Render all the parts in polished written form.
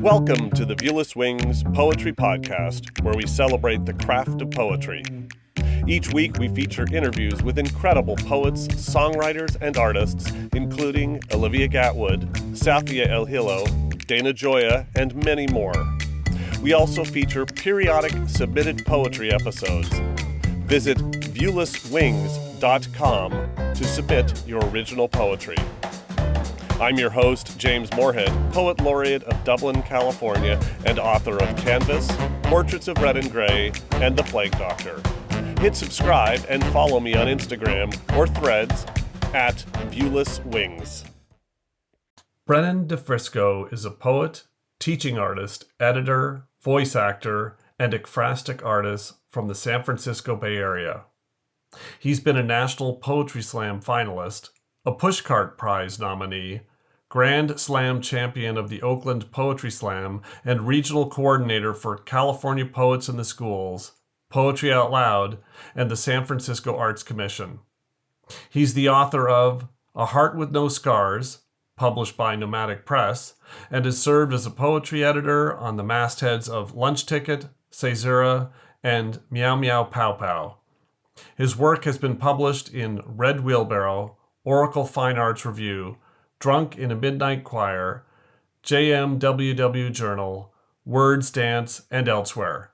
Welcome to the Viewless Wings Poetry Podcast, where we celebrate the craft of poetry. Each week we feature interviews with incredible poets, songwriters, and artists, including Olivia Gatwood, Safia El Hilo, Dana Joya, and many more. We also feature periodic submitted poetry episodes. Visit viewlesswings.com to submit your original poetry. I'm your host, James Moorhead, Poet Laureate of Dublin, California, and author of Canvas, Portraits of Red and Gray, and The Plague Doctor. Hit subscribe and follow me on Instagram or Threads at Viewless Wings. Brennan DeFrisco is a poet, teaching artist, editor, voice actor, and ekphrastic artist from the San Francisco Bay Area. He's been a National Poetry Slam finalist, a Pushcart Prize nominee, Grand Slam champion of the Oakland Poetry Slam, and regional coordinator for California Poets in the Schools, Poetry Out Loud, and the San Francisco Arts Commission. He's the author of A Heart with No Scars, published by Nomadic Press, and has served as a poetry editor on the mastheads of Lunch Ticket, Caesura, and Meow Meow Pow Pow. His work has been published in Red Wheelbarrow, Oracle Fine Arts Review, Drunk in a Midnight Choir, JMWW Journal, Words Dance, and elsewhere.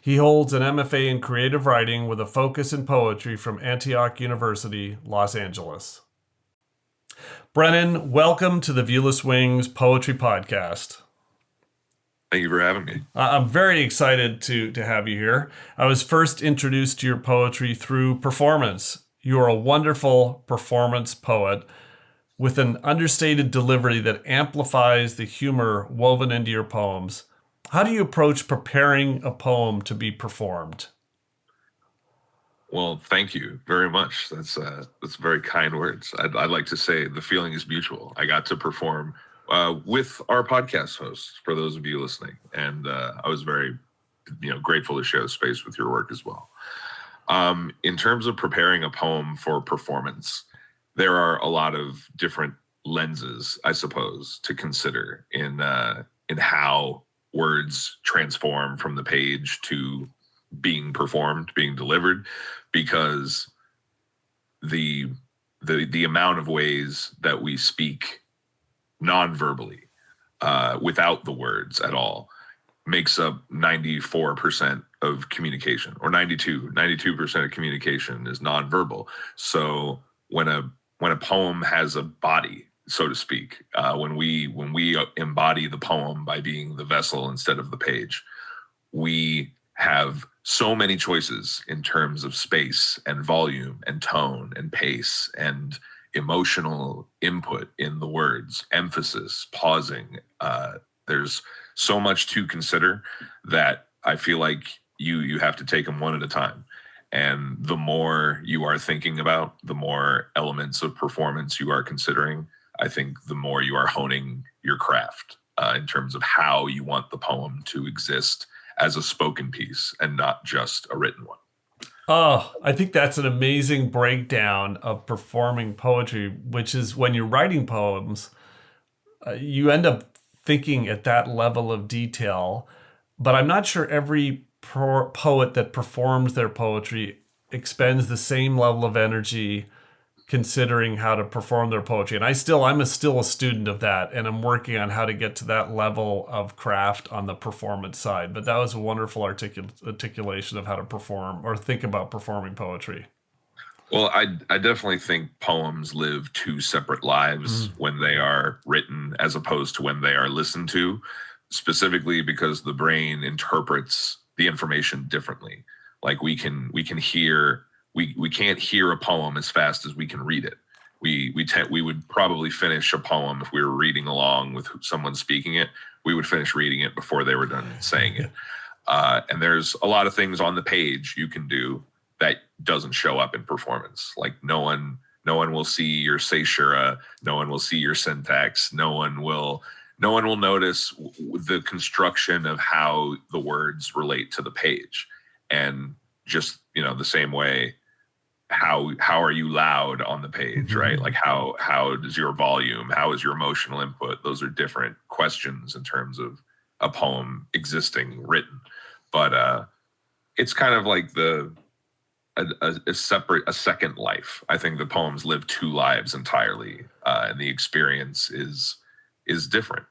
He holds an MFA in creative writing with a focus in poetry from Antioch University, Los Angeles. Brennan, welcome to the Viewless Wings Poetry Podcast. Thank you for having me. I'm very excited to have you here. I was first introduced to your poetry through performance. You are a wonderful performance poet with an understated delivery that amplifies the humor woven into your poems. How do you approach preparing a poem to be performed? Well, thank you very much. That's very kind words. I'd like to say the feeling is mutual. I got to perform with our podcast hosts, for those of you listening, and I was very, grateful to share space with your work as well. In terms of preparing a poem for performance, there are a lot of different lenses, I suppose, to consider in how words transform from the page to being performed, being delivered, because the amount of ways that we speak non-verbally without the words at all makes up 94% of communication, or 92% of communication is nonverbal. So when a poem has a body, so to speak, when we embody the poem by being the vessel instead of the page, we have so many choices in terms of space and volume and tone and pace and emotional input in the words, emphasis, pausing. There's so much to consider that I feel like you have to take them one at a time. And the more you are thinking about, the more elements of performance you are considering, I think the more you are honing your craft in terms of how you want the poem to exist as a spoken piece and not just a written one. Oh, I think that's an amazing breakdown of performing poetry, which is when you're writing poems, you end up thinking at that level of detail. But I'm not sure every poet that performs their poetry expends the same level of energy considering how to perform their poetry. And I'm still a student of that, and I'm working on how to get to that level of craft on the performance side. But that was a wonderful articulation of how to perform or think about performing poetry. Well, I definitely think poems live two separate lives when they are written as opposed to when they are listened to, specifically because the brain interprets the information differently. Like we can't hear a poem as fast as we can read it. We would probably finish a poem if we were reading along with someone speaking it. We would finish reading it before they were done saying it. And there's a lot of things on the page you can do that doesn't show up in performance. Like no one will see your caesura, no one will see your syntax, no one will notice the construction of how the words relate to the page. And just, the same way, how are you loud on the page, right? Like how does your volume, how is your emotional input? Those are different questions in terms of a poem existing written, but it's kind of like a second life. I think the poems live two lives entirely, and the experience is different.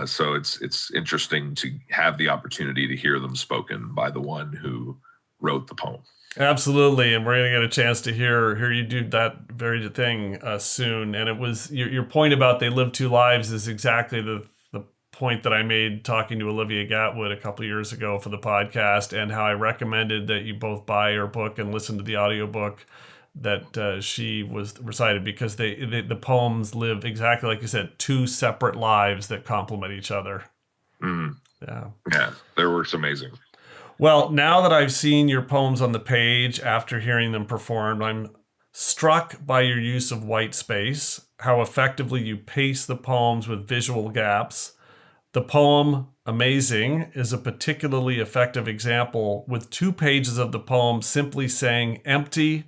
So it's interesting to have the opportunity to hear them spoken by the one who wrote the poem. Absolutely, and we're going to get a chance to hear you do that very thing soon. And it was your point about they live two lives is exactly the point that I made talking to Olivia Gatwood a couple of years ago for the podcast, and how I recommended that you both buy her book and listen to the audiobook that she was recited, because the poems live exactly like you said, two separate lives that complement each other. Yeah, their work's amazing. Well, now that I've seen your poems on the page after hearing them performed, I'm struck by your use of white space, how effectively you pace the poems with visual gaps. The poem Amazing is a particularly effective example, with 2 pages of the poem simply saying empty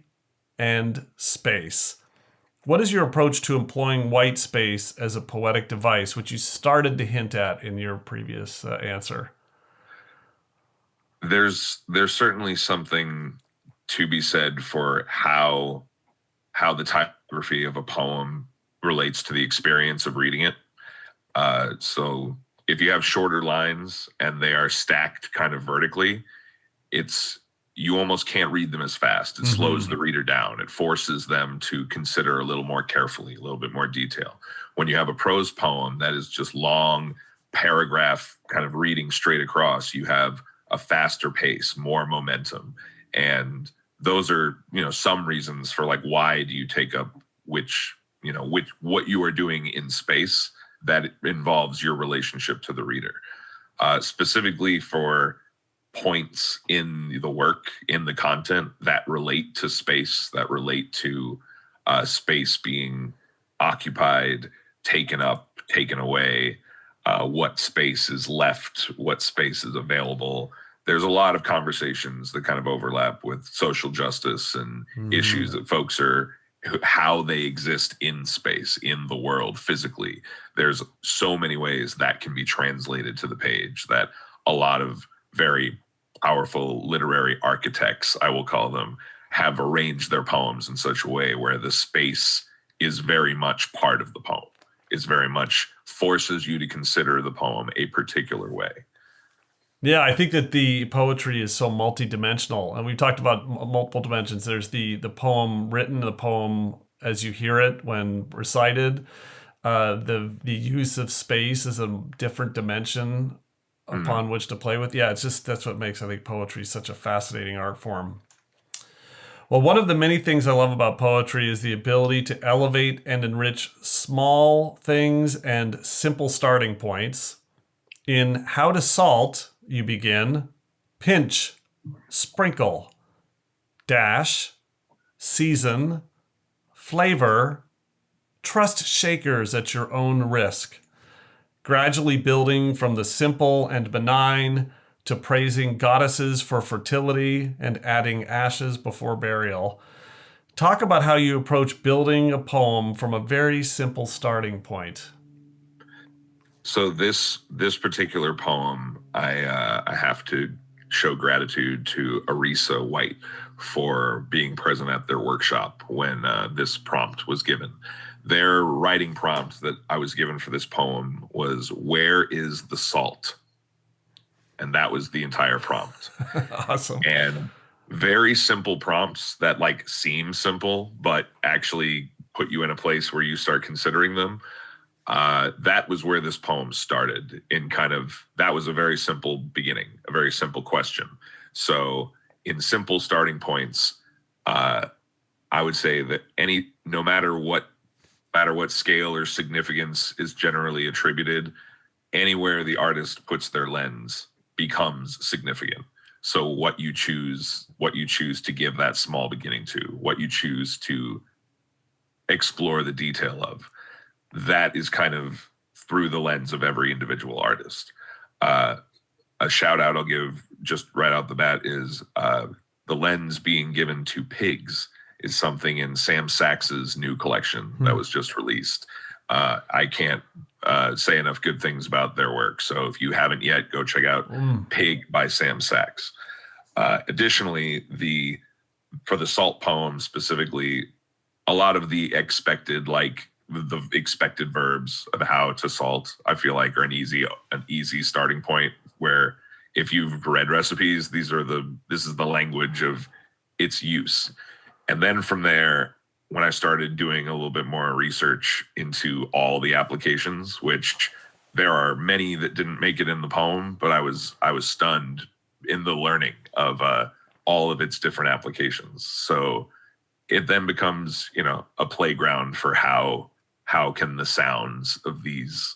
and space. What is your approach to employing white space as a poetic device, which you started to hint at in your previous answer? There's certainly something to be said for how the typography of a poem relates to the experience of reading it. So if you have shorter lines and they are stacked kind of vertically, you almost can't read them as fast. It slows the reader down. It forces them to consider a little more carefully, a little bit more detail. When you have a prose poem that is just long paragraph kind of reading straight across, you have a faster pace, more momentum. And those are, some reasons for like, why do you take up what you are doing in space that involves your relationship to the reader. Specifically for points in the work, in the content that relate to space, that relate to space being occupied, taken up, taken away, what space is left, what space is available. There's a lot of conversations that kind of overlap with social justice and issues that folks are, how they exist in space, in the world, physically. There's so many ways that can be translated to the page that a lot of very powerful literary architects, I will call them, have arranged their poems in such a way where the space is very much part of the poem. It's very much forces you to consider the poem a particular way. Yeah, I think that the poetry is so multidimensional, and we've talked about multiple dimensions. There's the poem written, the poem as you hear it when recited. The use of space is a different dimension upon which to play with. Yeah, that's what makes, I think, poetry such a fascinating art form. Well, one of the many things I love about poetry is the ability to elevate and enrich small things and simple starting points. In How to Salt, you begin, pinch, sprinkle, dash, season, flavor, trust shakers at your own risk, gradually building from the simple and benign to praising goddesses for fertility and adding ashes before burial. Talk about how you approach building a poem from a very simple starting point. So this particular poem, I have to show gratitude to Arisa White for being present at their workshop when this prompt was given. Their writing prompt that I was given for this poem was, "Where is the salt?" And that was the entire prompt. Awesome. And very simple prompts that like seem simple, but actually put you in a place where you start considering them. That was where this poem started, that was a very simple beginning, a very simple question. So in simple starting points, I would say that no matter what scale or significance is generally attributed, anywhere the artist puts their lens becomes significant. So what you choose to give that small beginning to, what you choose to explore the detail of, that is kind of through the lens of every individual artist. A shout out I'll give just right out the bat is the lens being given to pigs is something in Sam Sachs's new collection that was just released. I can't say enough good things about their work. So if you haven't yet, go check out Pig by Sam Sachs. Additionally, for the salt poem specifically, a lot of the expected, like the expected verbs of how to salt, I feel like are an easy starting point, where if you've read recipes, this is the language of its use. And then from there, when I started doing a little bit more research into all the applications, which there are many that didn't make it in the poem, but I was stunned in the learning of all of its different applications. So it then becomes, a playground for how can the sounds of these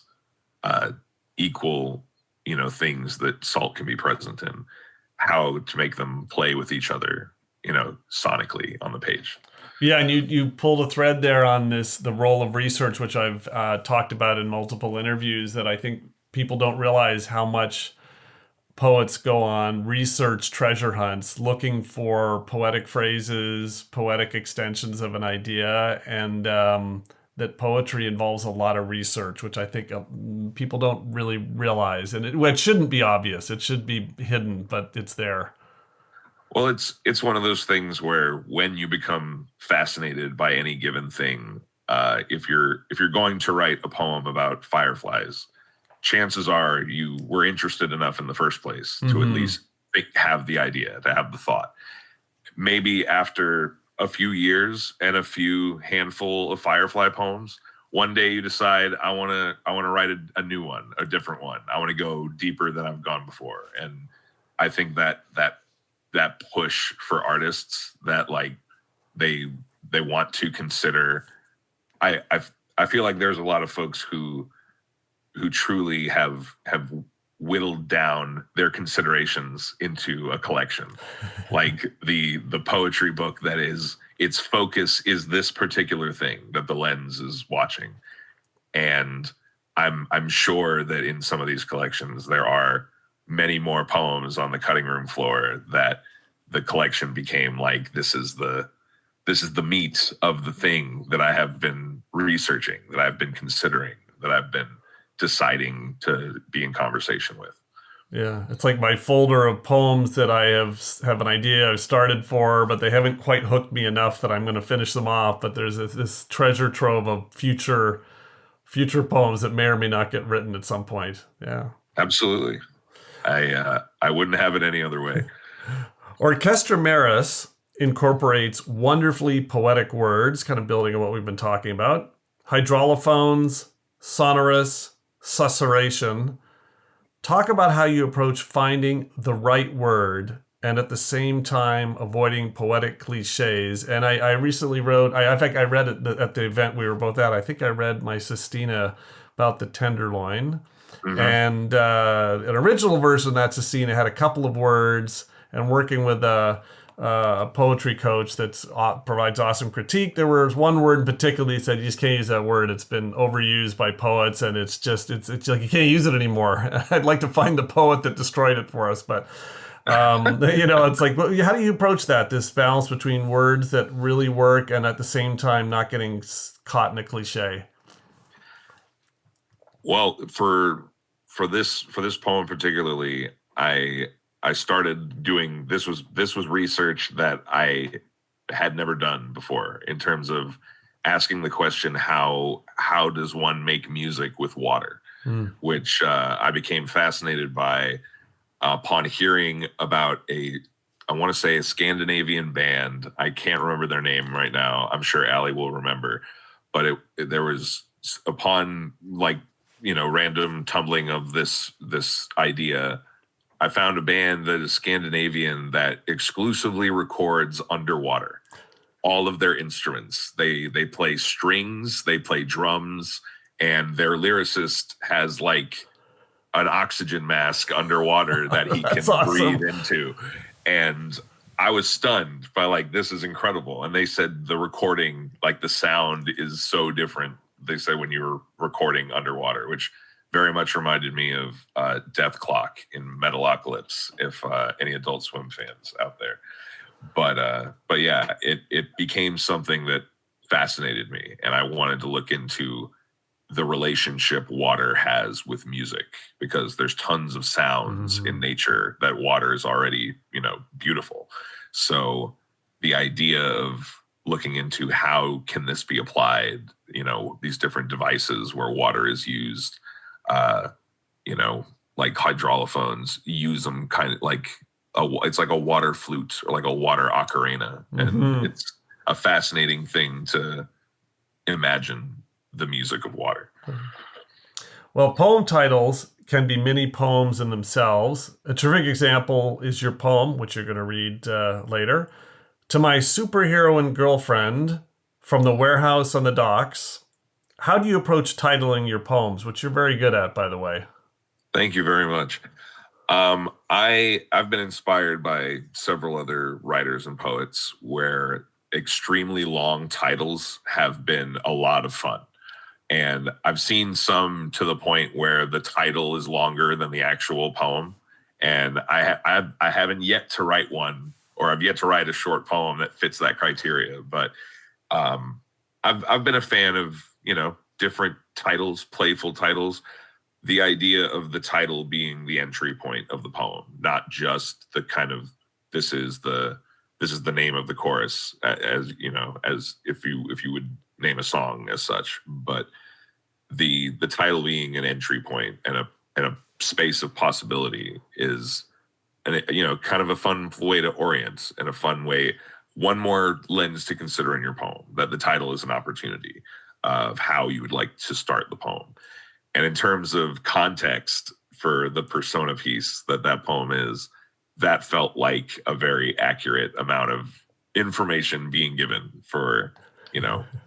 equal, things that salt can be present in, how to make them play with each other, sonically on the page. Yeah, and you pulled a thread there on the role of research, which I've talked about in multiple interviews, that I think people don't realize how much poets go on research treasure hunts, looking for poetic phrases, poetic extensions of an idea, and that poetry involves a lot of research, which I think people don't really realize. And it shouldn't be obvious. It should be hidden, but it's there. Well, it's one of those things where when you become fascinated by any given thing, if you're going to write a poem about fireflies, chances are you were interested enough in the first place to at least have the idea, to have the thought. Maybe after a few years and a few handful of firefly poems, one day you decide, I want to write a new one, a different one. I want to go deeper than I've gone before. And I think that push for artists, that like they want to consider, I feel like there's a lot of folks who truly have whittled down their considerations into a collection. Like the poetry book that is, its focus is this particular thing that the lens is watching. And I'm sure that in some of these collections there are many more poems on the cutting room floor that the collection became like, this is the meat of the thing that I have been researching, that I've been considering, that I've been deciding to be in conversation with. Yeah, it's like my folder of poems that I have an idea I've started for, but they haven't quite hooked me enough that I'm going to finish them off. But there's this treasure trove of future poems that may or may not get written at some point. Yeah, absolutely. I wouldn't have it any other way. Orchestra Maris incorporates wonderfully poetic words, kind of building on what we've been talking about. Hydraulophones, sonorous, susurration. Talk about how you approach finding the right word and at the same time avoiding poetic cliches. And I recently wrote, in fact, I read it at the event we were both at. I think I read my Sestina about the tenderloin. Mm-hmm. And an original version of that Sestina had a couple of words, and working with a poetry coach that provides awesome critique, there was one word in particular he said, you just can't use that word. It's been overused by poets, and it's like you can't use it anymore. I'd like to find the poet that destroyed it for us, but it's like, how do you approach that? This balance between words that really work and at the same time not getting caught in a cliche. Well, for this poem particularly, I started doing, this was research that I had never done before, in terms of asking the question, how does one make music with water? Which I became fascinated by upon hearing about I want to say a Scandinavian band. I can't remember their name right now. I'm sure Allie will remember, but there was, upon random tumbling of this idea, I found a band that is Scandinavian that exclusively records underwater. All of their instruments. They play strings, they play drums, and their lyricist has like an oxygen mask underwater that he can breathe into. And I was stunned by this is incredible. And they said the recording, the sound is so different. They said when you're recording underwater, which very much reminded me of Death Clock in Metalocalypse, if any Adult Swim fans out there. But yeah, it became something that fascinated me, and I wanted to look into the relationship water has with music, because there's tons of sounds in nature that water is already, beautiful. So the idea of looking into how can this be applied, these different devices where water is used, like hydraulophones use them kind of like it's like a water flute or like a water ocarina. And it's a fascinating thing to imagine the music of water. Well, poem titles can be mini poems in themselves. A terrific example is your poem, which you're going to read later. To my superheroine girlfriend from the warehouse on the docks. How do you approach titling your poems, which you're very good at, by the way? Thank you very much. I've been inspired by several other writers and poets where extremely long titles have been a lot of fun. And I've seen some to the point where the title is longer than the actual poem. And I haven't yet to write one, or I've yet to write a short poem that fits that criteria. But I've been a fan of, different titles, playful titles. The idea of the title being the entry point of the poem, not just the kind of this is the name of the chorus, as if you would name a song as such, but the title being an entry point and a space of possibility is, kind of a fun way to orient, and a fun way, one more lens to consider in your poem, that the title is an opportunity of how you would like to start the poem. And in terms of context for the persona piece that poem is, that felt like a very accurate amount of information being given for,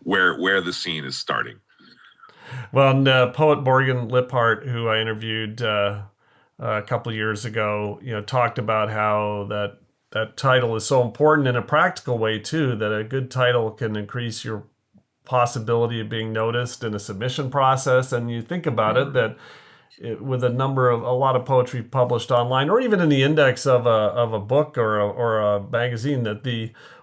where the scene is starting. Well, and, poet Morgan Liphart, who I interviewed a couple of years ago, talked about how that title is so important in a practical way too, that a good title can increase your possibility of being noticed in a submission process. And you think about it, that with a lot of poetry published online, or even in the index of a book or a magazine,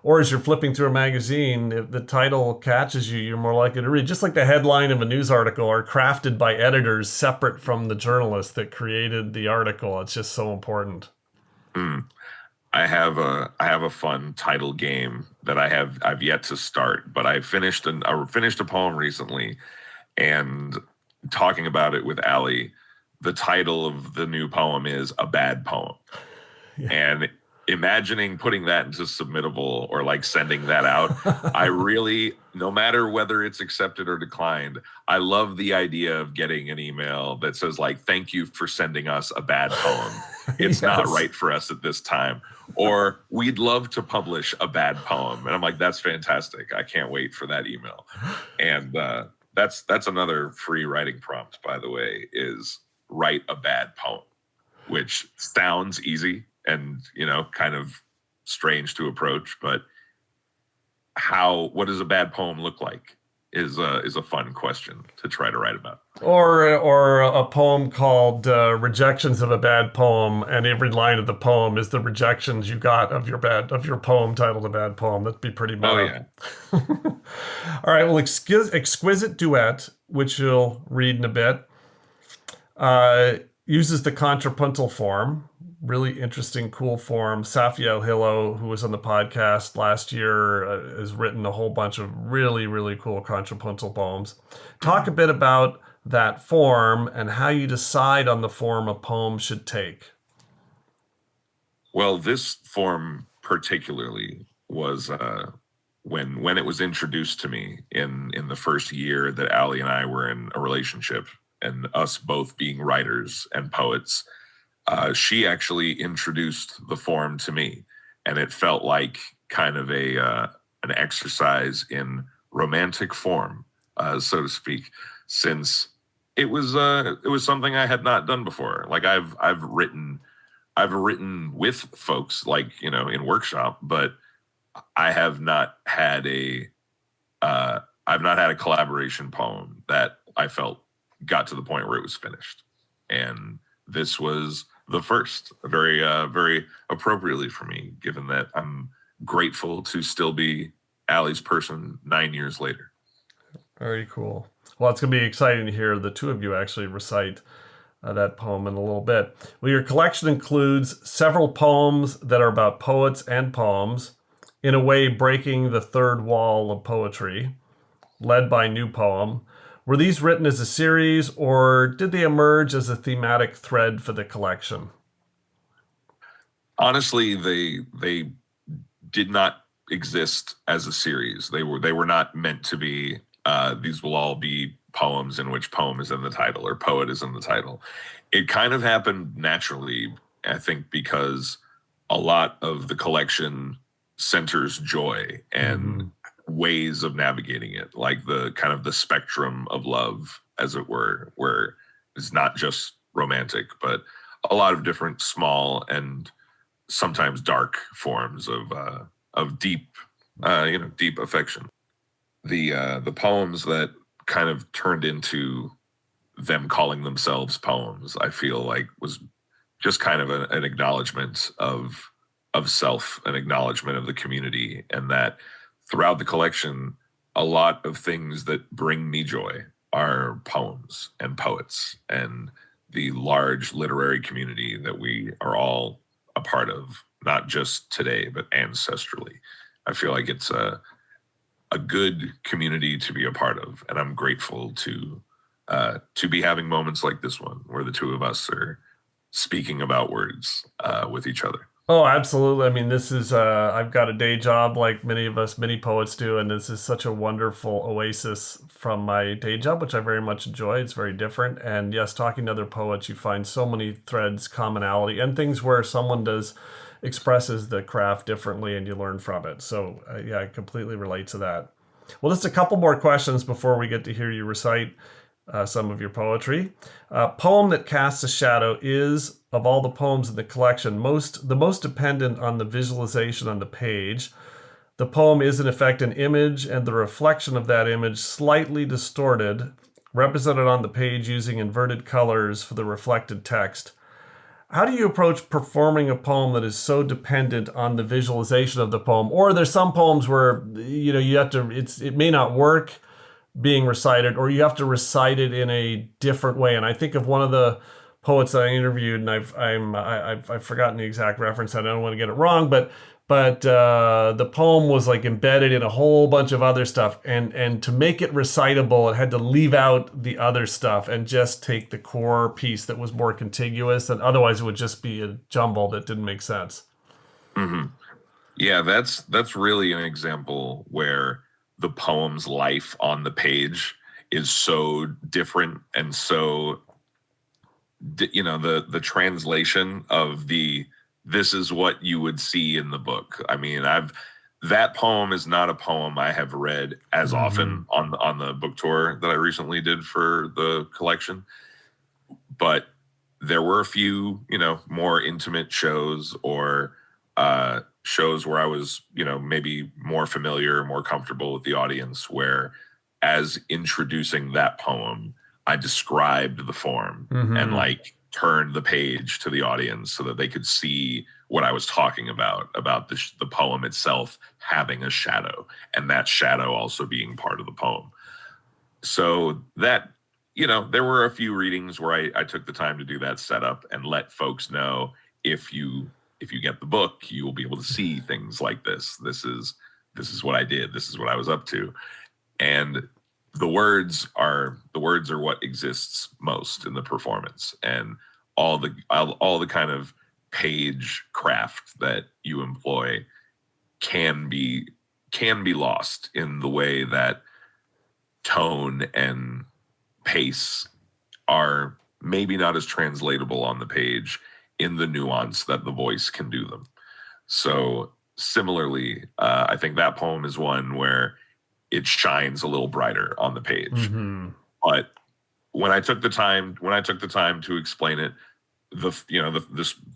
or as you're flipping through a magazine, if the title catches you, you're more likely to read. Just like the headline of a news article are crafted by editors separate from the journalist that created the article. It's just so important. I have a fun title game that I've yet to start, but I finished a poem recently, and talking about it with Allie, the title of the new poem is A Bad Poem. Yeah. And imagining putting that into submittable or like sending that out, I really, no matter whether it's accepted or declined, I love the idea of getting an email that says like, thank you for sending us a bad poem. It's not right for us at this time. Or we'd love to publish a bad poem. And I'm like, that's fantastic. I can't wait for that email. And that's another free writing prompt, by the way, is write a bad poem, which sounds easy and, kind of strange to approach, but what does a bad poem look like is a fun question to try to write about. Or a poem called Rejections of a Bad Poem, and every line of the poem is the rejections you got of your poem titled A Bad Poem. That'd be pretty meta. Oh, yeah. All right, well, Exquisite Duet, which you'll read in a bit, uses the contrapuntal form. Really interesting, cool form. Safiel Hillo, who was on the podcast last year, has written a whole bunch of really, really cool contrapuntal poems. Talk a bit about that form and how you decide on the form a poem should take. Well, this form particularly was when it was introduced to me in the first year that Allie and I were in a relationship, and us both being writers and poets. She actually introduced the form to me, and it felt like kind of an exercise in romantic form, so to speak, since it was something I had not done before. Like I've written with folks, like, in workshop, but I have not had a collaboration poem that I felt got to the point where it was finished, and this was the first, very appropriately for me, given that I'm grateful to still be Allie's person 9 years later. Very cool. Well, it's going to be exciting to hear the two of you actually recite that poem in a little bit. Well, your collection includes several poems that are about poets and poems, in a way breaking the third wall of poetry, led by New Poem. Were these written as a series, or did they emerge as a thematic thread for the collection? Honestly, they did not exist as a series. They were not meant to be. These will all be poems in which poem is in the title or poet is in the title. It kind of happened naturally, I think, because a lot of the collection centers joy and ways of navigating it, like the kind of the spectrum of love, as it were, where it's not just romantic, but a lot of different small and sometimes dark forms of deep, deep affection. The poems that kind of turned into them calling themselves poems, I feel like was just kind of an acknowledgement of self, an acknowledgement of the community, and that throughout the collection, a lot of things that bring me joy are poems and poets and the large literary community that we are all a part of, not just today, but ancestrally. I feel like it's a good community to be a part of, and I'm grateful to be having moments like this one where the two of us are speaking about words with each other. Oh, absolutely. I mean, this is, I've got a day job like many poets do, and this is such a wonderful oasis from my day job, which I very much enjoy. It's very different. And yes, talking to other poets, you find so many threads, commonality, and things where someone expresses the craft differently and you learn from it. So yeah, I completely relate to that. Well, just a couple more questions before we get to hear you recite some of your poetry. Poem that casts a shadow is, of all the poems in the collection, the most dependent on the visualization on the page. The poem is in effect an image, and the reflection of that image slightly distorted, represented on the page using inverted colors for the reflected text. How do you approach performing a poem that is so dependent on the visualization of the poem? Or there's some poems where you have to, it may not work being recited, or you have to recite it in a different way. And I think of one of the poets that I interviewed, and I've forgotten the exact reference. I don't want to get it wrong, but the poem was like embedded in a whole bunch of other stuff, and to make it recitable, it had to leave out the other stuff and just take the core piece that was more contiguous, and otherwise it would just be a jumble that didn't make sense. Mm-hmm. Yeah, that's really an example where the poem's life on the page is so different, and so the translation of this is what you would see in the book. I mean, that poem is not a poem I have read as often on the book tour that I recently did for the collection, but there were a few more intimate shows or shows where I was, maybe more familiar, more comfortable with the audience, where as introducing that poem, I described the form and like turned the page to the audience so that they could see what I was talking about the poem itself having a shadow, and that shadow also being part of the poem. So that, there were a few readings where I took the time to do that setup and let folks know, if you get the book, you will be able to see things like this. This is what I did. This is what I was up to. And the words are what exists most in the performance, and all the kind of page craft that you employ can be lost in the way that tone and pace are maybe not as translatable on the page in the nuance that the voice can do them. So similarly, I think that poem is one where it shines a little brighter on the page. But when I took the time to explain it, the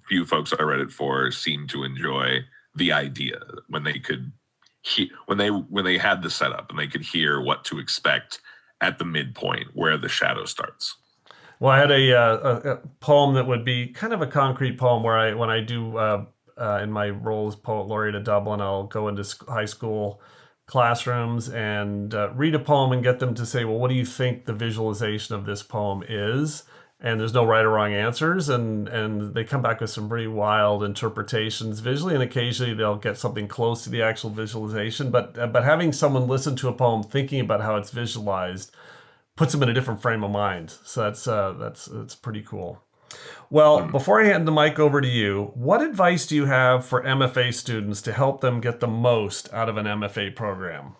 few folks I read it for seemed to enjoy the idea when they could when they had the setup and they could hear what to expect at the midpoint where the shadow starts. Well, I had a poem that would be kind of a concrete poem where when I do in my role as poet laureate at Dublin, I'll go into high school classrooms and read a poem and get them to say, well, what do you think the visualization of this poem is? And there's no right or wrong answers, and they come back with some pretty wild interpretations visually, and occasionally they'll get something close to the actual visualization. But having someone listen to a poem thinking about how it's visualized puts them in a different frame of mind. So that's pretty cool. Well, before I hand the mic over to you, what advice do you have for MFA students to help them get the most out of an MFA program?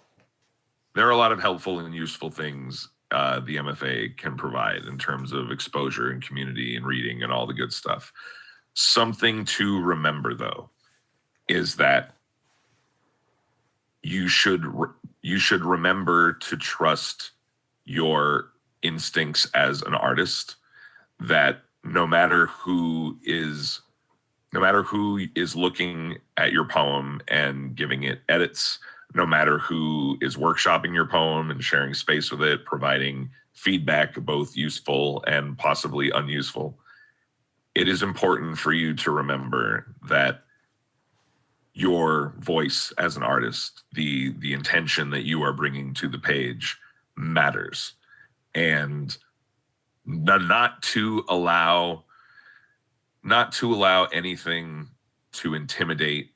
There are a lot of helpful and useful things the MFA can provide in terms of exposure and community and reading and all the good stuff. Something to remember, though, is that you should remember to trust your instincts as an artist, that no matter who is looking at your poem and giving it edits, no matter who is workshopping your poem and sharing space with it, providing feedback, both useful and possibly unuseful, it is important for you to remember that your voice as an artist, the intention that you are bringing to the page, matters. And not to allow anything to intimidate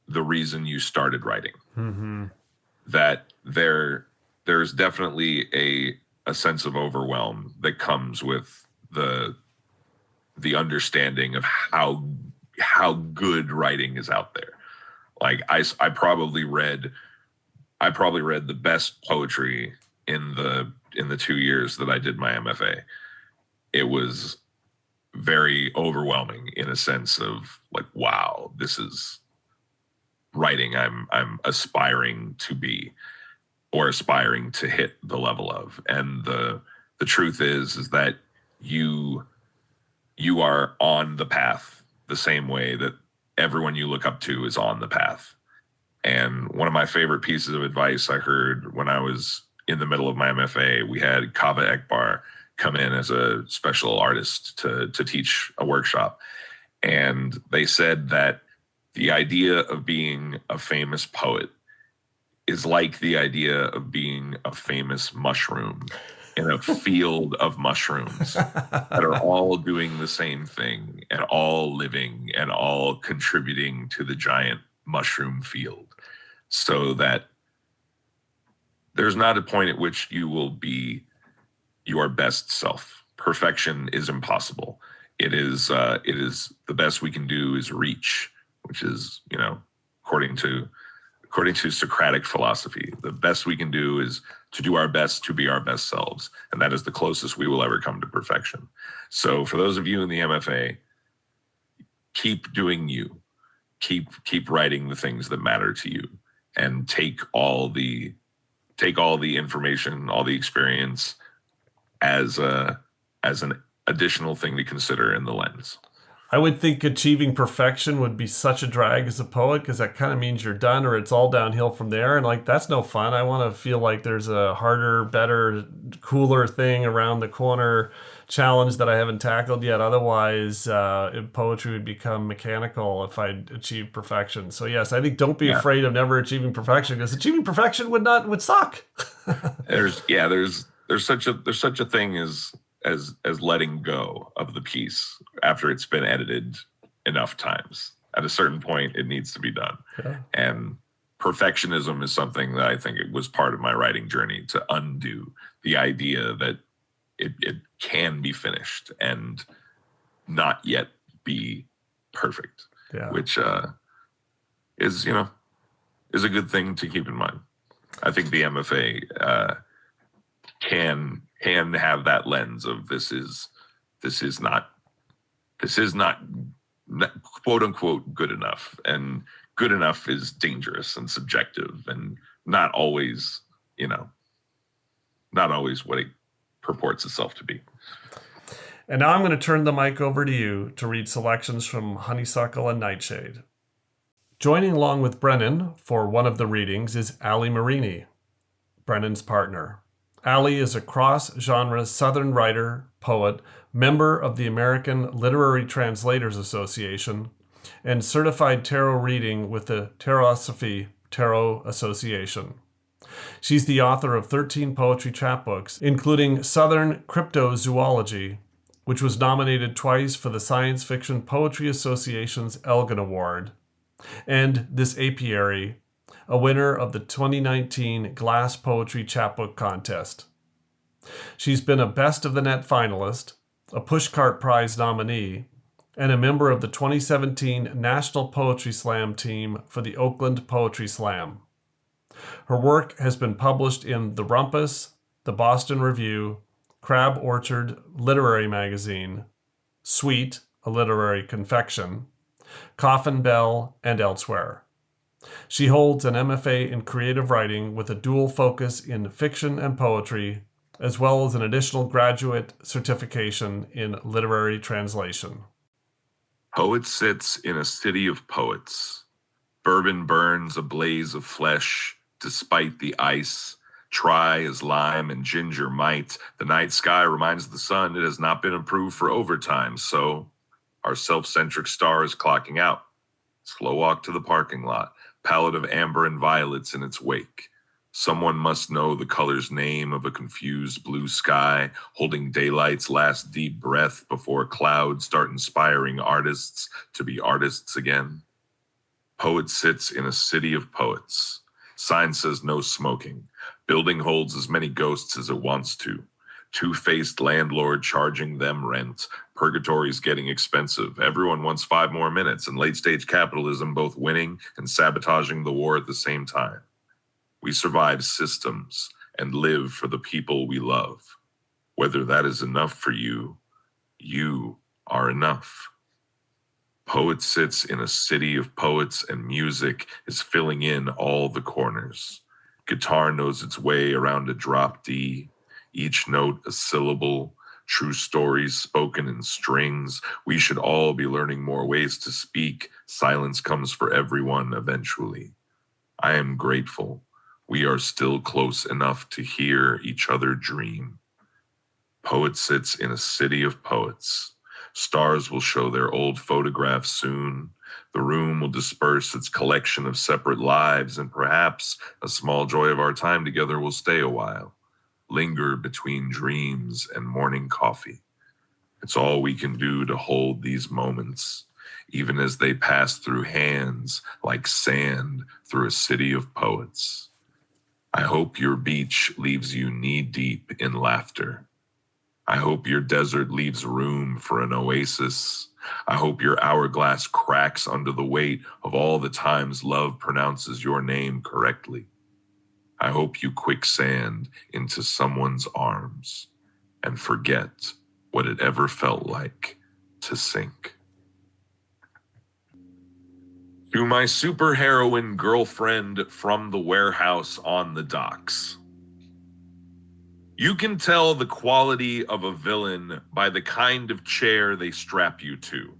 the reason you started writing. Mm-hmm. That there's definitely a sense of overwhelm that comes with the understanding of how good writing is out there. Like I probably read the best poetry in the 2 years that I did my MFA. It was very overwhelming in a sense of like, wow, this is writing I'm aspiring to be, or aspiring to hit the level of. And the truth is that you are on the path the same way that everyone you look up to is on the path. And one of my favorite pieces of advice I heard when I was in the middle of my MFA, we had Kava Ekbar come in as a special artist to teach a workshop. And they said that the idea of being a famous poet is like the idea of being a famous mushroom in a field of mushrooms that are all doing the same thing and all living and all contributing to the giant mushroom field, so that there's not a point at which you will be your best self. Perfection is impossible. It is the best we can do is reach, which is, according to Socratic philosophy, the best we can do is to do our best to be our best selves. And that is the closest we will ever come to perfection. So for those of you in the MFA, keep doing you, keep writing the things that matter to you, and take all the information, all the experience as an additional thing to consider in the lens. I would think achieving perfection would be such a drag as a poet, because that kind of means you're done or it's all downhill from there. And like, that's no fun. I want to feel like there's a harder, better, cooler thing around the corner challenge that I haven't tackled yet. Otherwise, poetry would become mechanical if I achieved perfection. So yes, I think don't be afraid of never achieving perfection, because achieving perfection would suck. There's such a thing as letting go of the piece after it's been edited enough times. At a certain point, it needs to be done. Yeah. And perfectionism is something that I think it was part of my writing journey, to undo the idea that it can be finished and not yet be perfect, which is a good thing to keep in mind. I think the MFA can have that lens of this is not quote unquote good enough, and good enough is dangerous and subjective and not always what it purports itself to be. And now I'm going to turn the mic over to you to read selections from Honeysuckle and Nightshade. Joining along with Brennan for one of the readings is Ali Marini, Brennan's partner. Ali is a cross-genre Southern writer, poet, member of the American Literary Translators Association, and certified tarot reading with the Tarosophy Tarot Association. She's the author of 13 poetry chapbooks, including Southern Cryptozoology, which was nominated twice for the Science Fiction Poetry Association's Elgin Award, and This Apiary, a winner of the 2019 Glass Poetry Chapbook Contest. She's been a Best of the Net finalist, a Pushcart Prize nominee, and a member of the 2017 National Poetry Slam team for the Oakland Poetry Slam. Her work has been published in The Rumpus, The Boston Review, Crab Orchard Literary Magazine, Sweet, a literary confection, Coffin Bell, and elsewhere. She holds an MFA in creative writing with a dual focus in fiction and poetry, as well as an additional graduate certification in literary translation. Poet sits in a city of poets. Bourbon burns a blaze of flesh, despite the ice. Try as lime and ginger might. The night sky reminds the sun it has not been approved for overtime, so our self-centric star is clocking out. Slow walk to the parking lot, palette of amber and violets in its wake. Someone must know the color's name of a confused blue sky, holding daylight's last deep breath before clouds start inspiring artists to be artists again. Poet sits in a city of poets. Sign says no smoking. Building holds as many ghosts as it wants to. Two-faced landlord charging them rent. Purgatory's getting expensive. Everyone wants 5 more minutes, and late-stage capitalism both winning and sabotaging the war at the same time. We survive systems and live for the people we love. Whether that is enough for you, you are enough. Poet sits in a city of poets, and music is filling in all the corners. Guitar knows its way around a drop D, each note a syllable, true stories spoken in strings. We should all be learning more ways to speak. Silence comes for everyone eventually. I am grateful. We are still close enough to hear each other dream. Poet sits in a city of poets. Stars will show their old photographs soon. The room will disperse its collection of separate lives, and perhaps a small joy of our time together will stay a while, linger between dreams and morning coffee. It's all we can do to hold these moments, even as they pass through hands like sand through a city of poets. I hope your beach leaves you knee-deep in laughter. I hope your desert leaves room for an oasis. I hope your hourglass cracks under the weight of all the times love pronounces your name correctly. I hope you quicksand into someone's arms and forget what it ever felt like to sink. To my superheroine girlfriend from the warehouse on the docks. You can tell the quality of a villain by the kind of chair they strap you to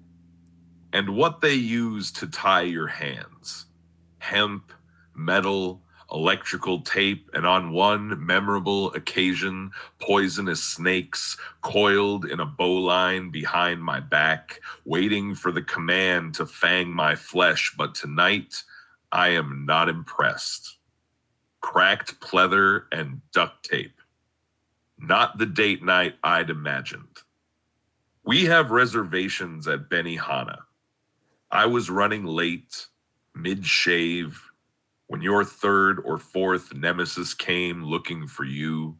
and what they use to tie your hands. Hemp, metal, electrical tape, and on one memorable occasion, poisonous snakes coiled in a bowline behind my back, waiting for the command to fang my flesh. But tonight, I am not impressed. Cracked pleather and duct tape. Not the date night I'd imagined. We have reservations at Benihana. I was running late, mid-shave, when your third or fourth nemesis came looking for you,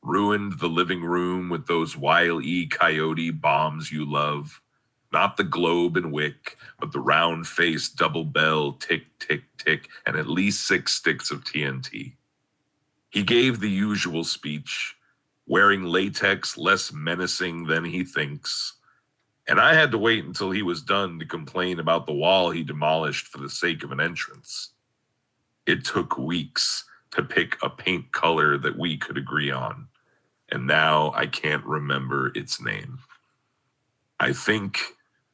ruined the living room with those Wile E. Coyote bombs you love, not the globe and wick, but the round-faced double bell, tick, tick, tick, and at least 6 sticks of TNT. He gave the usual speech, wearing latex less menacing than he thinks, and I had to wait until he was done to complain about the wall he demolished for the sake of an entrance. It took weeks to pick a paint color that we could agree on, and now I can't remember its name. I think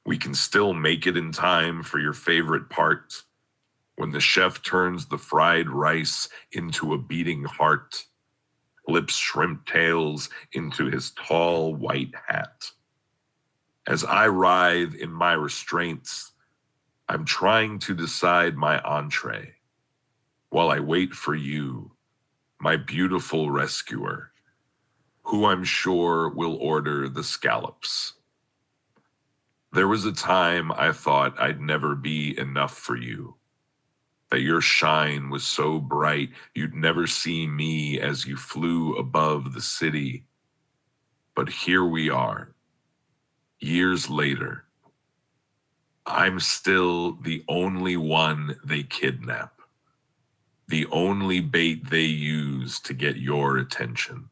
we can still make it in time for your favorite part, when the chef turns the fried rice into a beating heart, flips shrimp tails into his tall white hat. As I writhe in my restraints, I'm trying to decide my entree, while I wait for you my beautiful rescuer, who I'm sure will order the scallops. There was a time I thought I'd never be enough for you, that your shine was so bright you'd never see me as you flew above the city. But here we are, years later. I'm still the only one they kidnap, the only bait they use to get your attention.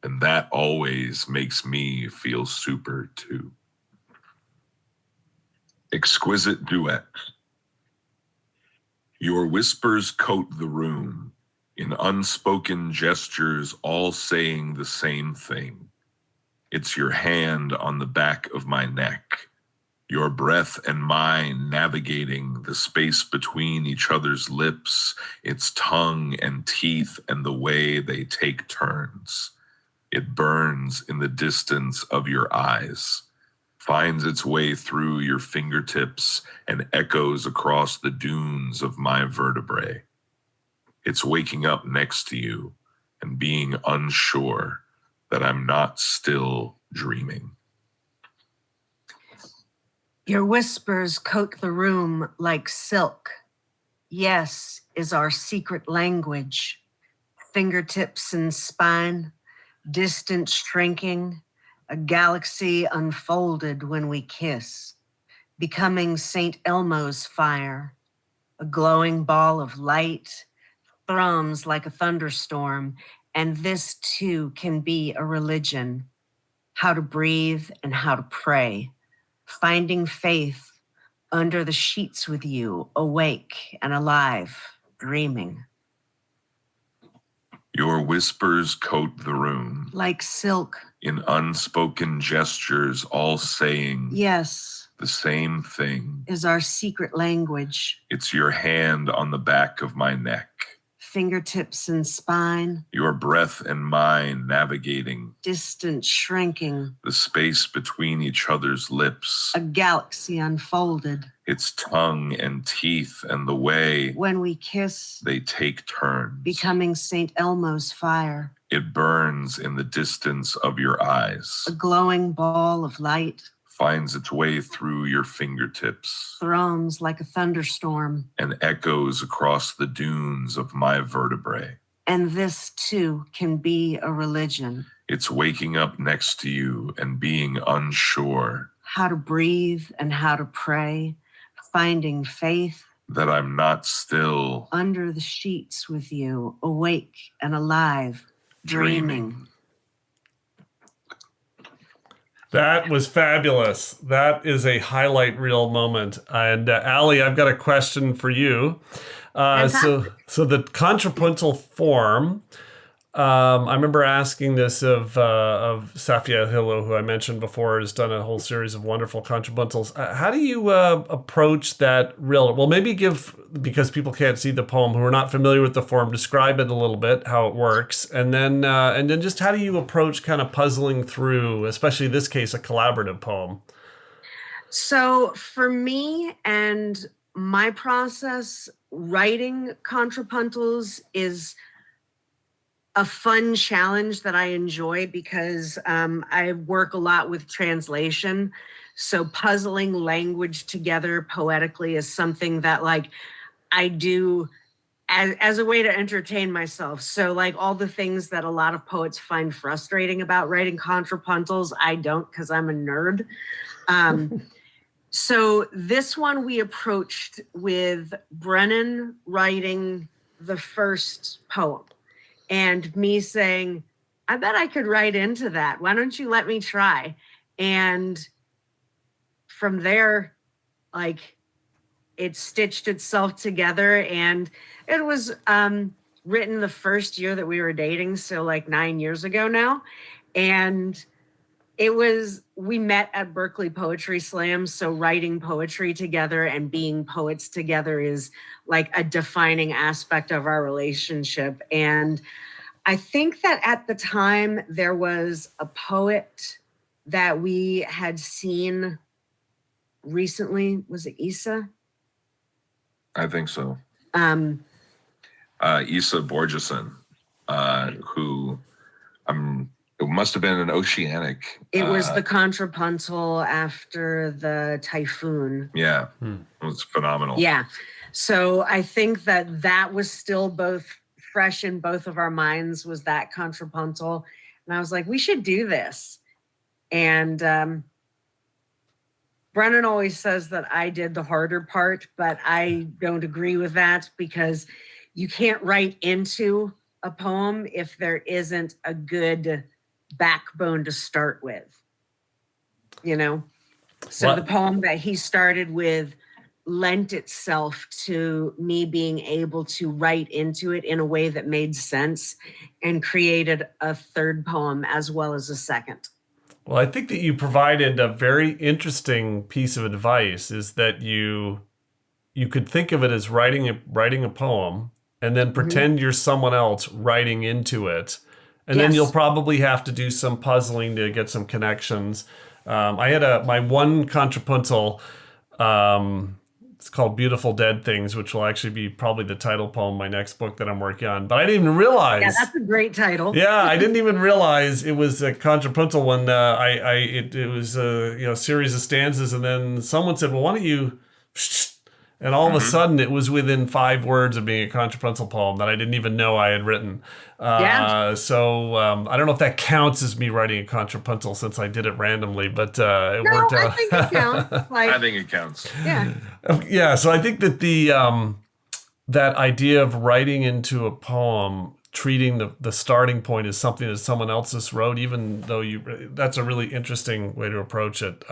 And that always makes me feel super too. Exquisite duet. Your whispers coat the room, in unspoken gestures all saying the same thing. It's your hand on the back of my neck, your breath and mine navigating the space between each other's lips, its tongue and teeth and the way they take turns. It burns in the distance of your eyes, finds its way through your fingertips and echoes across the dunes of my vertebrae. It's waking up next to you and being unsure that I'm not still dreaming. Your whispers coat the room like silk. Yes is our secret language. Fingertips and spine, distance shrinking, a galaxy unfolded when we kiss, becoming St. Elmo's fire, a glowing ball of light, thrums like a thunderstorm, and this too can be a religion, how to breathe and how to pray, finding faith under the sheets with you, awake and alive, dreaming. Your whispers coat the room Like silk. In unspoken gestures, all saying Yes. The same thing. Is our secret language. It's your hand on the back of my neck. Fingertips and spine. Your breath and mine navigating. Distance shrinking. The space between each other's lips. A galaxy unfolded. Its tongue and teeth and the way. When we kiss. They take turns. Becoming St. Elmo's fire. It burns in the distance of your eyes. A glowing ball of light. Finds its way through your fingertips. Thrums like a thunderstorm. And echoes across the dunes of my vertebrae. And this too can be a religion. It's waking up next to you and being unsure. How to breathe and how to pray. Finding faith. That I'm not still. Under the sheets with you, awake and alive. Dreaming. That was fabulous. That is a highlight reel moment. And Allie, I've got a question for you. So the contrapuntal form, I remember asking this of Safia Hillo, who I mentioned before, has done a whole series of wonderful contrapuntals. How do you approach that reel? Well, maybe because people can't see the poem, who are not familiar with the form, describe it a little bit, how it works, and then just how do you approach kind of puzzling through, especially in this case, a collaborative poem? So for me and my process, writing contrapuntals is a fun challenge that I enjoy because I work a lot with translation. So puzzling language together poetically is something that I do as a way to entertain myself. So all the things that a lot of poets find frustrating about writing contrapuntals, I don't, because I'm a nerd. So this one we approached with Brennan writing the first poem. And me saying, I bet I could write into that. Why don't you let me try? And from there, it stitched itself together. And it was written the first year that we were dating. So 9 years ago now. And we met at Berkeley Poetry Slam. So writing poetry together and being poets together is a defining aspect of our relationship. And I think that at the time there was a poet that we had seen recently. Was it Issa? I think so. Issa Borgeson. who it must have been an oceanic. It was the contrapuntal after the typhoon. Yeah, it was phenomenal. Yeah. So I think that was still both fresh in both of our minds, was that contrapuntal. And I was like, we should do this. And Brennan always says that I did the harder part, but I don't agree with that, because you can't write into a poem if there isn't a good backbone to start with, you know? So the poem that he started with lent itself to me being able to write into it in a way that made sense, and created a third poem as well as a second. Well, I think that you provided a very interesting piece of advice, is that you could think of it as writing a poem and then pretend you're someone else writing into it. And then you'll probably have to do some puzzling to get some connections. I had my one contrapuntal, it's called Beautiful Dead Things, which will actually be probably the title poem of my next book that I'm working on. But I didn't even realize. Yeah, that's a great title. Yeah, I didn't even realize it was a contrapuntal when it was a series of stanzas, and then someone said, "Well, why don't you?" And all of a sudden, it was within 5 words of being a contrapuntal poem that I didn't even know I had written. So I don't know if that counts as me writing a contrapuntal, since I did it randomly, but it worked out. I think it counts. I think it counts. Yeah. Yeah. So I think that that idea of writing into a poem, treating the starting point as something that someone else just wrote, even though that's a really interesting way to approach it.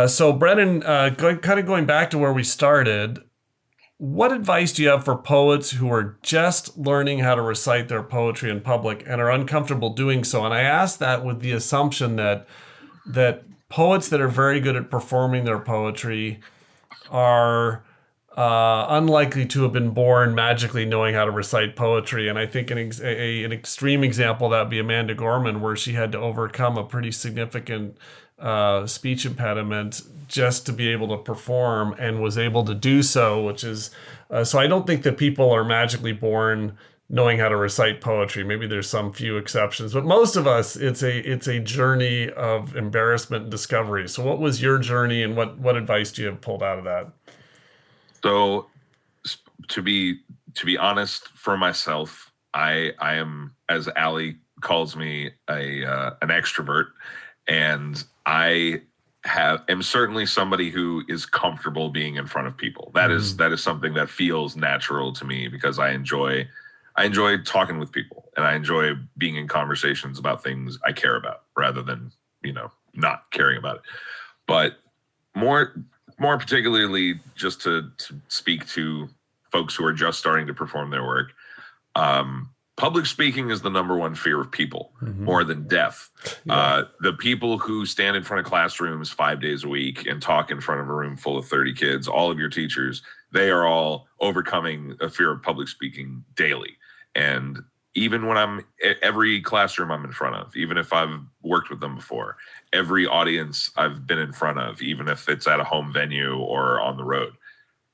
So Brennan, going back to where we started, what advice do you have for poets who are just learning how to recite their poetry in public and are uncomfortable doing so? And I ask that with the assumption that poets that are very good at performing their poetry are unlikely to have been born magically knowing how to recite poetry. And I think an extreme example of that would be Amanda Gorman, where she had to overcome a pretty significant speech impediment just to be able to perform, and was able to do so, which is so I don't think that people are magically born knowing how to recite poetry. Maybe there's some few exceptions, but most of us, it's a journey of embarrassment and discovery. So what was your journey, and what advice do you have pulled out of that? So to be honest, for myself, I am, as Allie calls me, an extrovert, and I am certainly somebody who is comfortable being in front of people. That is something that feels natural to me, because I enjoy talking with people, and I enjoy being in conversations about things I care about, rather than, not caring about it. But more particularly, just to speak to folks who are just starting to perform their work, public speaking is the number one fear of people, more than death. Yeah. The people who stand in front of classrooms 5 days a week and talk in front of a room full of 30 kids, all of your teachers, they are all overcoming a fear of public speaking daily. And even when every classroom I'm in front of, even if I've worked with them before, every audience I've been in front of, even if it's at a home venue or on the road,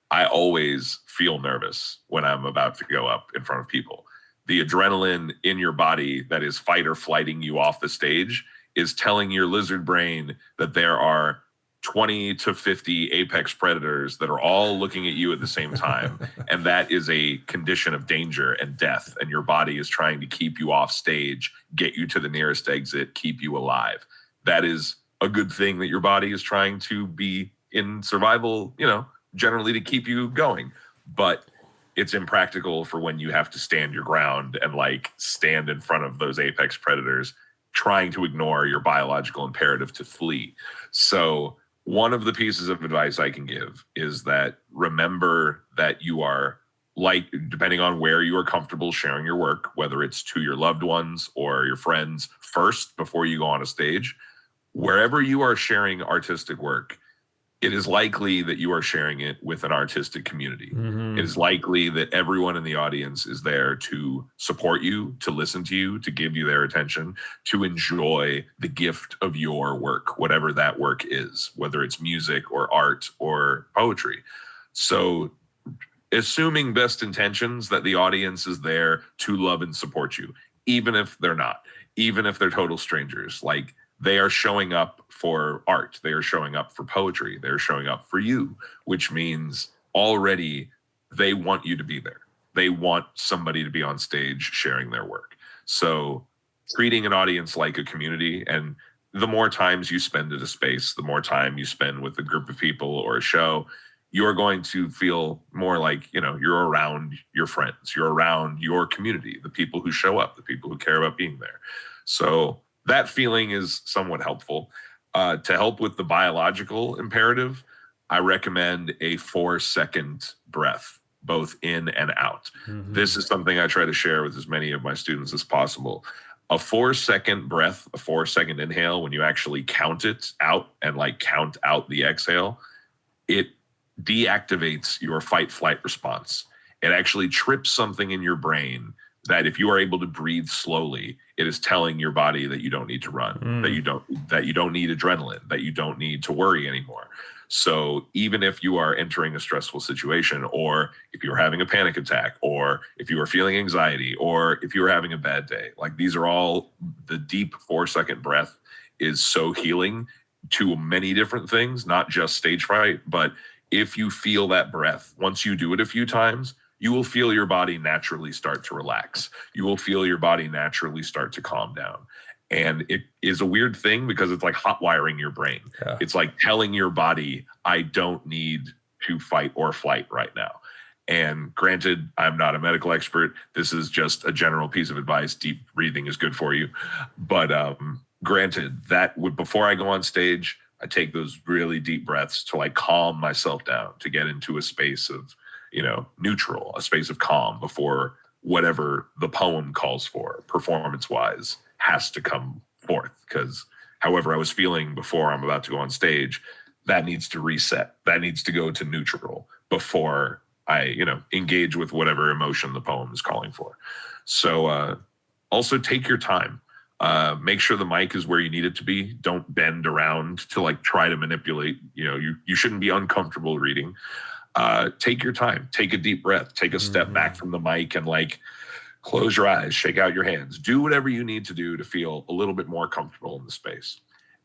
I always feel nervous when I'm about to go up in front of people. The adrenaline in your body that is fight or flighting you off the stage is telling your lizard brain that there are 20 to 50 apex predators that are all looking at you at the same time. And that is a condition of danger and death. And your body is trying to keep you off stage, get you to the nearest exit, keep you alive. That is a good thing, that your body is trying to be in survival, generally to keep you going. But it's impractical for when you have to stand your ground and stand in front of those apex predators, trying to ignore your biological imperative to flee. So one of the pieces of advice I can give is that remember that you are, depending on where you are comfortable sharing your work, whether it's to your loved ones or your friends first before you go on a stage, wherever you are sharing artistic work, it is likely that you are sharing it with an artistic community. It is likely that everyone in the audience is there to support you, to listen to you, to give you their attention, to enjoy the gift of your work, whatever that work is, whether it's music or art or poetry. So assuming best intentions that the audience is there to love and support you, even if they're not, even if they're total strangers. Like, they are showing up for art, they are showing up for poetry, they're showing up for you, which means already they want you to be there. They want somebody to be on stage sharing their work. So treating an audience like a community, and the more times you spend at a space, the more time you spend with a group of people or a show, you're going to feel more like, you're around your friends, you're around your community, the people who show up, the people who care about being there. So that feeling is somewhat helpful. To help with the biological imperative, I recommend a 4-second breath, both in and out. Mm-hmm. This is something I try to share with as many of my students as possible. A 4-second breath, a 4-second inhale, when you actually count it out and count out the exhale, it deactivates your fight-flight response. It actually trips something in your brain that if you are able to breathe slowly, it is telling your body that you don't need to run, that you don't need adrenaline, that you don't need to worry anymore. So even if you are entering a stressful situation, or if you're having a panic attack, or if you are feeling anxiety, or if you're having a bad day, these are all, the deep 4-second breath is so healing to many different things, not just stage fright. But if you feel that breath, once you do it a few times, you will feel your body naturally start to relax. You will feel your body naturally start to calm down. And it is a weird thing because it's like hot wiring your brain. Yeah. It's like telling your body, I don't need to fight or flight right now. And granted, I'm not a medical expert. This is just a general piece of advice. Deep breathing is good for you. But granted, before I go on stage, I take those really deep breaths to calm myself down, to get into a space of, neutral, a space of calm before whatever the poem calls for, performance-wise, has to come forth. Because however I was feeling before I'm about to go on stage, that needs to reset. That needs to go to neutral before I, engage with whatever emotion the poem is calling for. So also take your time. Make sure the mic is where you need it to be. Don't bend around to try to manipulate. You shouldn't be uncomfortable reading. Take your time. Take a deep breath. Take a step back from the mic and close your eyes, shake out your hands. Do whatever you need to do to feel a little bit more comfortable in the space.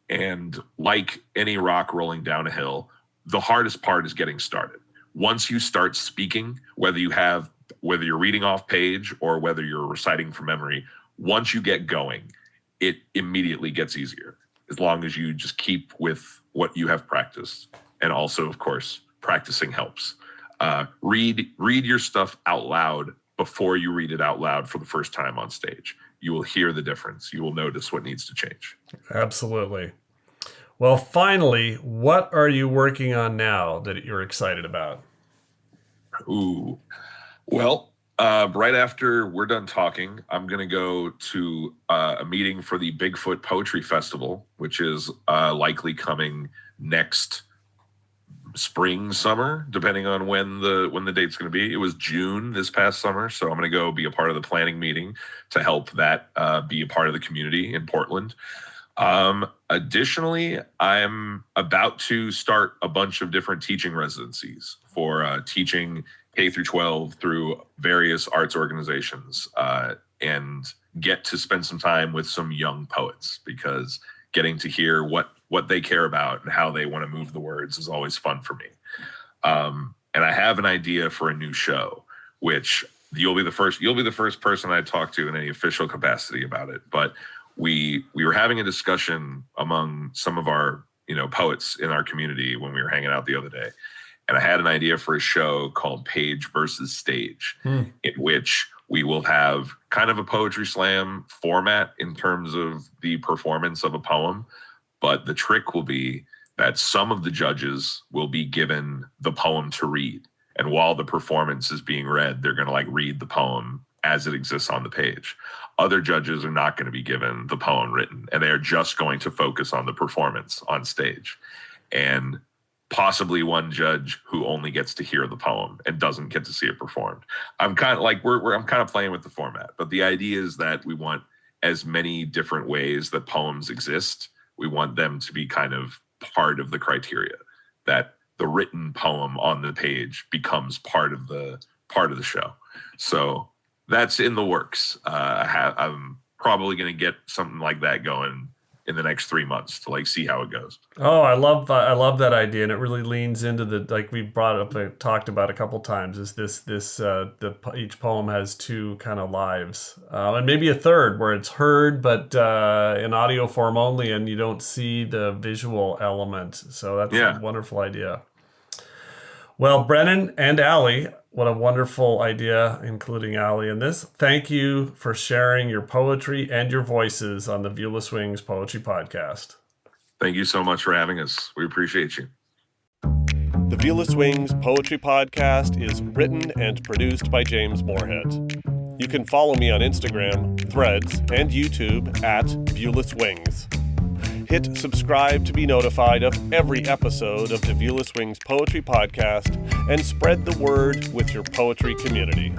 And like any rock rolling down a hill, the hardest part is getting started. Once you start speaking, whether you're reading off page or whether you're reciting from memory, once you get going, it immediately gets easier, as long as you just keep with what you have practiced. And also, of course, practicing helps. Read your stuff out loud before you read it out loud for the first time on stage. You will hear the difference. You will notice what needs to change. Absolutely. Well, finally, what are you working on now that you're excited about? Ooh, well, right after we're done talking, I'm going to go to a meeting for the Bigfoot Poetry Festival, which is likely coming next spring, summer, depending on when the date's going to be. It was June this past summer, so I'm going to go be a part of the planning meeting to help that be a part of the community in Portland. Additionally, I'm about to start a bunch of different teaching residencies for teaching K through 12 through various arts organizations, and get to spend some time with some young poets, because getting to hear what they care about and how they want to move the words is always fun for me. And I have an idea for a new show, which you'll be the first person I talk to in any official capacity about it. But we were having a discussion among some of our, poets in our community when we were hanging out the other day. And I had an idea for a show called Page versus Stage, in which we will have kind of a poetry slam format in terms of the performance of a poem. But the trick will be that some of the judges will be given the poem to read. And while the performance is being read, they're going to read the poem as it exists on the page. Other judges are not going to be given the poem written, and they're just going to focus on the performance on stage. And possibly one judge who only gets to hear the poem and doesn't get to see it performed. I'm kind of I'm kind of playing with the format, but the idea is that we want as many different ways that poems exist. We want them to be kind of part of the criteria, that the written poem on the page becomes part of the show. So that's in the works. I'm probably going to get something like that going in the next 3 months to like see how it goes. Oh, I love that idea, and it really leans into the, like we brought up and talked about a couple times, is each poem has two kind of lives, and maybe a third where it's heard but in audio form only, and you don't see the visual element. So that's a wonderful idea. Well, Brennan and Allie, what a wonderful idea, including Allie in this. Thank you for sharing your poetry and your voices on the Viewless Wings Poetry Podcast. Thank you so much for having us. We appreciate you. The Viewless Wings Poetry Podcast is written and produced by James Moorhead. You can follow me on Instagram, Threads, and YouTube at Viewless Wings. Hit subscribe to be notified of every episode of the Viewless Wings Poetry Podcast, and spread the word with your poetry community.